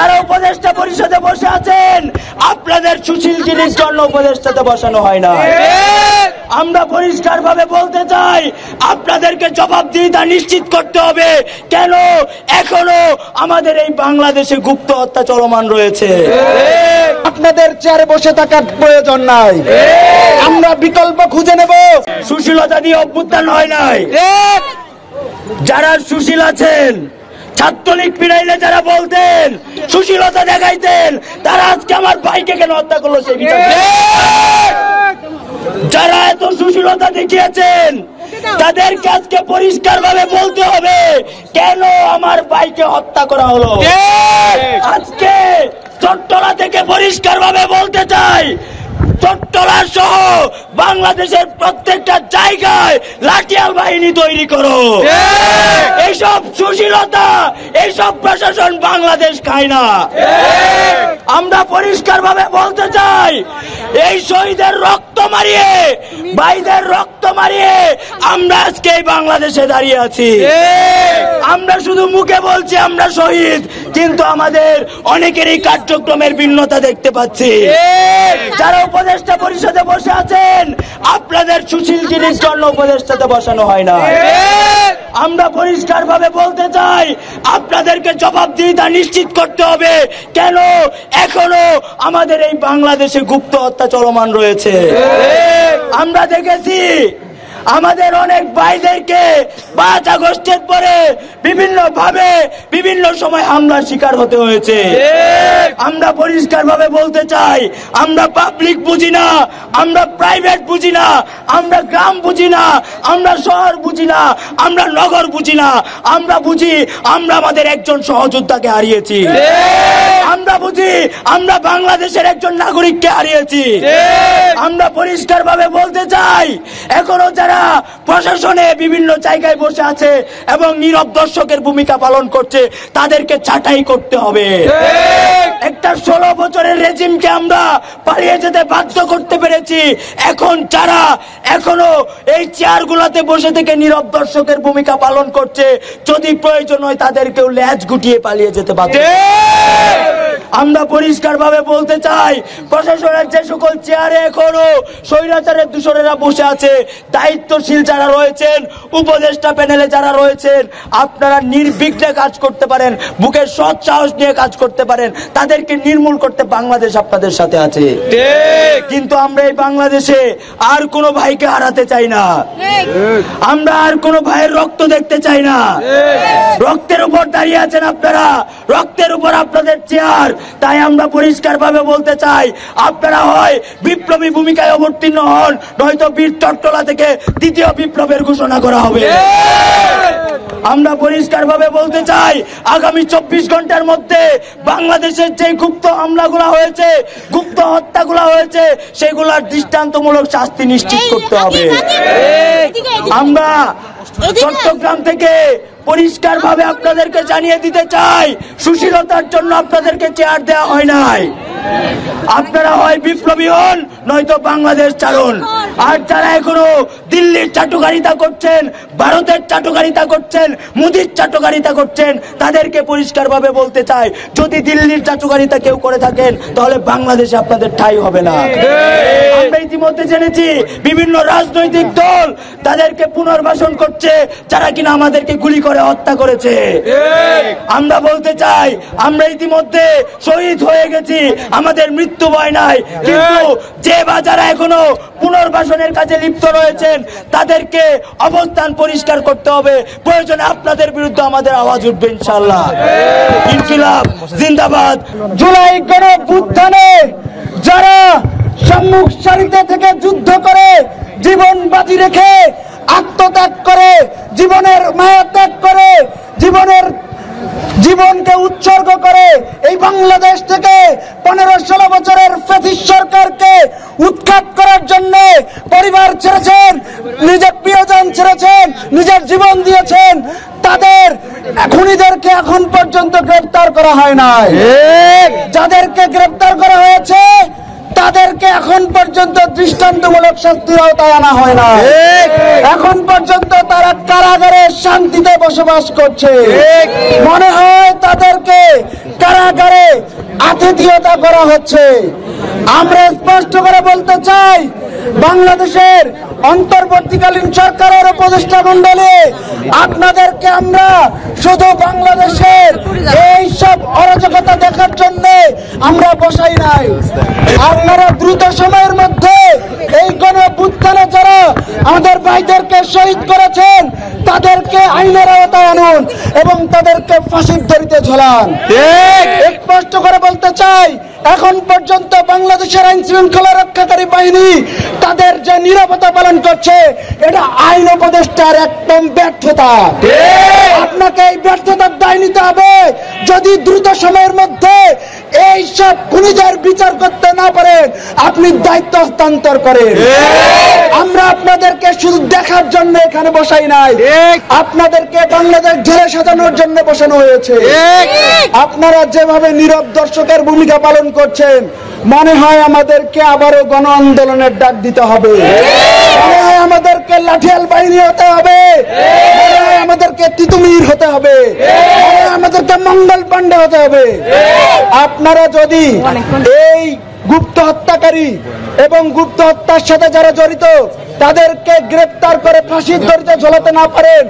যারা উপদেষ্টা পরিষদে বসে আছেন আপনাদের সুশীল জিনিস জন্য উপদেষ্টাতে বসানো হয় না। আমরা পরিষ্কার ভাবে বলতে চাই আপনাদেরকে জবাবদিহিতা নিশ্চিত করতে হবে কেন এখনো আমাদের এই বাংলাদেশে গুপ্ত হত্যা চলমান রয়েছে। আপনাদের চেয়ারে বসে থাকার প্রয়োজন নাই, আমরা বিকল্প খুঁজে নেব। সুশীলতা দিয়ে অভ্যুত্থান হয় নাই। যারা সুশীল আছেন ছাত্রলীগ পিড়াইলে যারা বলতেন সুশীলতা দেখাইতেন তারা আজকে আমার ভাইকে কেন হত্যা করলো সে বিচার। যারা এত সুশীলতা দেখিয়েছেন তাদেরকে আজকে পরিষ্কার ভাবে বলতে হবে কেন আমার ভাইকে হত্যা করা হলো। আজকে চট্টলা থেকে পরিষ্কার ভাবে বলতে চাই চট্টলা সহ বাংলাদেশের প্রত্যেকটা জায়গায় লাঠিয়াল বাহিনী তৈরি করো। এইসব সুশীলতা এইসব প্রশাসন বাংলাদেশ খায় না। আমরা পরিষ্কার ভাবে বলতে চাই এই শহীদের রক্ত মারিয়ে ভাইদের রক্ত মারিয়ে আমরা আজকে এই বাংলাদেশে দাঁড়িয়ে আছি। আমরা শুধু মুখে বলছি আমরা শহীদ, কিন্তু আমাদের অনেকেরই কার্যক্রমের ভিন্নতা দেখতে পাচ্ছি। যারা উপদেষ্টা পরিষদে বসে আছেন আপনাদের সুশীল জিনিস জন্য উপদেষ্টাতে বসানো হয় না। আমরা পরিষ্কার ভাবে বলতে চাই আপনাদেরকে জবাবদিহিতা নিশ্চিত করতে হবে কেন এখনো আমাদের এই বাংলাদেশে গুপ্ত হত্যা চলমান রয়েছে। আমরা দেখেছি আমাদের অনেক ভাইদেরকে 5 আগস্টের পরে বিভিন্ন ভাবে বিভিন্ন সময় হামলার শিকার হতে হয়েছে। আমরা পরিষ্কার ভাবে বলতে চাই আমরা পাবলিক বুঝি না, আমরা প্রাইভেট বুঝি না, আমরা গ্রাম বুঝি না, আমরা শহর বুঝি না, আমরা নগর বুঝি না। আমরা বুঝি আমরা আমাদের একজন সহযোদ্ধাকে হারিয়েছি। আমরা বুঝি আমরা বাংলাদেশের একজন নাগরিককে হারিয়েছি। আমরা পরিষ্কার ভাবে বলতে চাই এখনো যারা প্রশাসনে বিভিন্ন জায়গায় বসে আছে এবং নীরব দর্শকের ভূমিকা পালন করছে তাদেরকে ছাঁটাই করতে হবে। একটা 16 বছরের রেজিমকে আমরা পালিয়ে যেতে বাধ্য করতে পেরেছি। এখন যারা এখনো এই চেয়ারগুলোতে বসে থেকে নীরব দর্শকের ভূমিকা পালন করছে যদি প্রয়োজন হয় তাদেরকেও লেজ গুটিয়ে পালিয়ে যেতে বাধ্য। আমরা পরিষ্কার ভাবে বলতে চাই প্রশাসনের যে সকল চেয়ারে এখনো স্বৈরাচারের দূষণেরা বসে আছে দায়িত্বশীল যারা রয়েছেন উপদেষ্টা প্যানেলে যারা রয়েছেন আপনারা নির্বিঘ্নে কাজ করতে পারেন, বুকের সৎ সাহস নিয়ে কাজ করতে পারেন, তাদেরকে নির্মূল করতে বাংলাদেশ আপনাদের সাথে আছে। কিন্তু আমরা এই বাংলাদেশে আর কোনো ভাইকে হারাতে চাই না। আমরা আর কোনো ভাইয়ের রক্ত দেখতে চাই না। রক্তের উপর দাঁড়িয়ে আছেন আপনারা, রক্তের উপর আপনাদের চেয়ার। তাই আমরা পরিষ্কার ভাবে বলতে চাই আপনারা হয় বিপ্লবী ভূমিকায় অবতীর্ণ হন, নয়তো বীর চট্টলা থেকে দ্বিতীয় বিপ্লবের ঘোষণা করা হবে। আমরা পরিষ্কার ভাবে বলতে চাই আগামী 24 ঘন্টার মধ্যে বাংলাদেশের যে গুপ্ত হামলাগুলো হয়েছে, গুপ্ত হত্যাগুলো হয়েছে, সেগুলোর দৃষ্টান্তমূলক শাস্তি নিশ্চিত করতে হবে। আমরা চট্টগ্রাম থেকে পরিষ্কার ভাবে আপনাদেরকে জানিয়ে দিতে চাই সুশীলতার জন্য আপনাদেরকে চেয়ার দেওয়া হয় নাই। আপনারা হয় বিপ্লবী হন নয়তো বাংলাদেশ ছাড়ুন। আর যারা এখনো দিল্লির চাটুকারিতা করছেন, ভারতের চাটুকারিতা করছেন, মোদির চাটুকারিতা করছেন তাদেরকে পরিষ্কার ভাবে বলতে চাই যদি দিল্লির চাটুকারিতা কেউ করে থাকেন তাহলে বাংলাদেশে আপনাদের ঠাঁই হবে না। আমরা ইতিমধ্যে জেনেছি বিভিন্ন রাজনৈতিক দল তাদেরকে পুনর্বাসন করছে যারা কিনা আমাদেরকে গুলি করে হত্যা করেছে। আমরা বলতে চাই আমরা ইতিমধ্যে শহীদ হয়ে গেছি, আমাদের মৃত্যু ভয় নাই, কিন্তু যে বা যারা এখনো পুনর্বাসনের কাজে লিপ্ত রয়েছেন তাদেরকে অবস্থান পরিষ্কার করতে হবে। প্রয়োজনে আপনাদের বিরুদ্ধে আমাদের আওয়াজ উঠবে ইনশাআল্লাহ। ইনকিলাব জিন্দাবাদ। জুলাই গণঅভ্যুত্থানে যারা সম্মুখ সারিতে থেকে যুদ্ধ করে জীবন বাজি রেখে আত্মত্যাগ করে জীবনের মায়া ত্যাগ করে জীবনকে উৎসর্গ করে এই বাংলাদেশ থেকে 15-16 বছরের ফ্যাসিস্ট সরকারকে উৎখাত করার জন্য পরিবার ছেড়েছেন, নিজের প্রিয়জন ছেড়েছেন, নিজের জীবন দিয়েছেন, তাদের খুনিদেরকে এখন পর্যন্ত গ্রেফতার করা হয় নাই। যাদেরকে গ্রেফতার করা হয়েছে তাদেরকে এখন পর্যন্ত দৃষ্টান্তমূলক শাস্তির আওতায় আনা হয় না। এখন পর্যন্ত তারা কারাগারে শান্তিতে বসবাস করছে। মনে হয় তাদেরকে কারাগারে আতিথেয়তা করা হচ্ছে। আমরা স্পষ্ট করে বলতে চাই, বাংলাদেশের অন্তর্বর্তীকালীন সরকারের উপদেষ্টা মণ্ডলী, আপনাদেরকে আমরা শুধু বাংলাদেশের এই সব অরাজকতা দেখার জন্য আমরা বসাই নাই। আপনারা দ্রুত সময়ের মধ্যে এই গণঅভ্যুত্থানে যারা আমাদের ভাইদেরকে শহীদ করেছেন তাদেরকে আইনের আওতায় আনুন এবং তাদেরকে ফাঁসির দড়িতে ঝোলান। স্পষ্ট করে বলতে চাই, এখন পর্যন্ত বাংলাদেশের আইন শৃঙ্খলা রক্ষাকারী বাহিনী তাদের যে নীরবতা পালন করছে, এটা আইন উপদেষ্টার একদম ব্যর্থতা। আপনাকে এই ব্যর্থতার দায় নিতে হবে। যদি দ্রুত সময়ের মধ্যে এই সব খুনিদের বিচার করতে না পারেন, আপনি দায়িত্ব হস্তান্তর করেন। আমরা আপনাদেরকে শুধু দেখার জন্য এখানে বসাই নাই, আপনাদেরকে বাংলাদেশ জেলে সাজানোর জন্য বসানো হয়েছে। আপনারা যেভাবে নীরব দর্শকের ভূমিকা পালন করছেন, মনে হয় আমাদেরকে আবারও গণ আন্দোলনের ডাক দিতে হবে। মনে হয় আমাদেরকে লাঠিয়াল বাহিনী হতে হবে। মনে হয় আমাদেরকে তিতুমির হতে হবে। মনে হয় আমাদেরকে মঙ্গল পাণ্ডে হতে হবে। আপনারা যদি এই গুপ্ত হত্যাকারী এবং গুপ্ত হত্যার সাথে যারা জড়িত তাদেরকে গ্রেফতার করে ফাঁসির দড়িতে ঝোলাতে না পারেন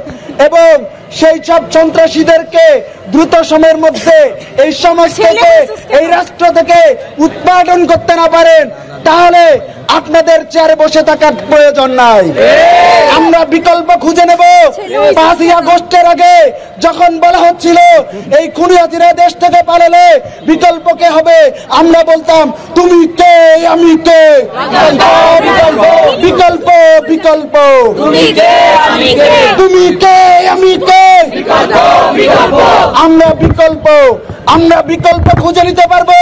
এবং সেই সব সন্ত্রাসীদেরকে দ্রুত সময়ের মধ্যে এই সমাজ থেকে, এই রাষ্ট্র থেকে উৎপাদন করতে না পারেন, তাহলে আপনাদের চেয়ারে বসে থাকার প্রয়োজন নাই। আমরা বিকল্প খুঁজে নেব। 5ই আগস্টের আগে যখন বলা হচ্ছিল এই খুনি হাসিনা দেশ থেকে পালালে বিকল্প কে হবে, আমরা বলতাম তুমি কে, আমি কে, বিকল্প বিকল্প, তুমি কে, আমি কে, আমরা বিকল্প খুঁজে নিতে পারবো।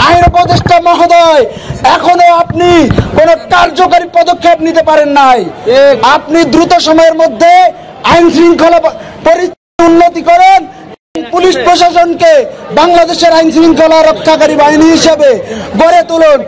আইন উপদেষ্টা মহোদয়, এখনো আপনি কোন কার্যকরী পদক্ষেপ নিতে পারেন নাই। আপনি দ্রুত সময়ের মধ্যে আইন শৃঙ্খলা পরিস্থিতি উন্নতি করেন, পুলিশ প্রশাসনকে বাংলাদেশের আইন শৃঙ্খলা রক্ষাকারী বাহিনী হিসেবে গড়ে তুলুন।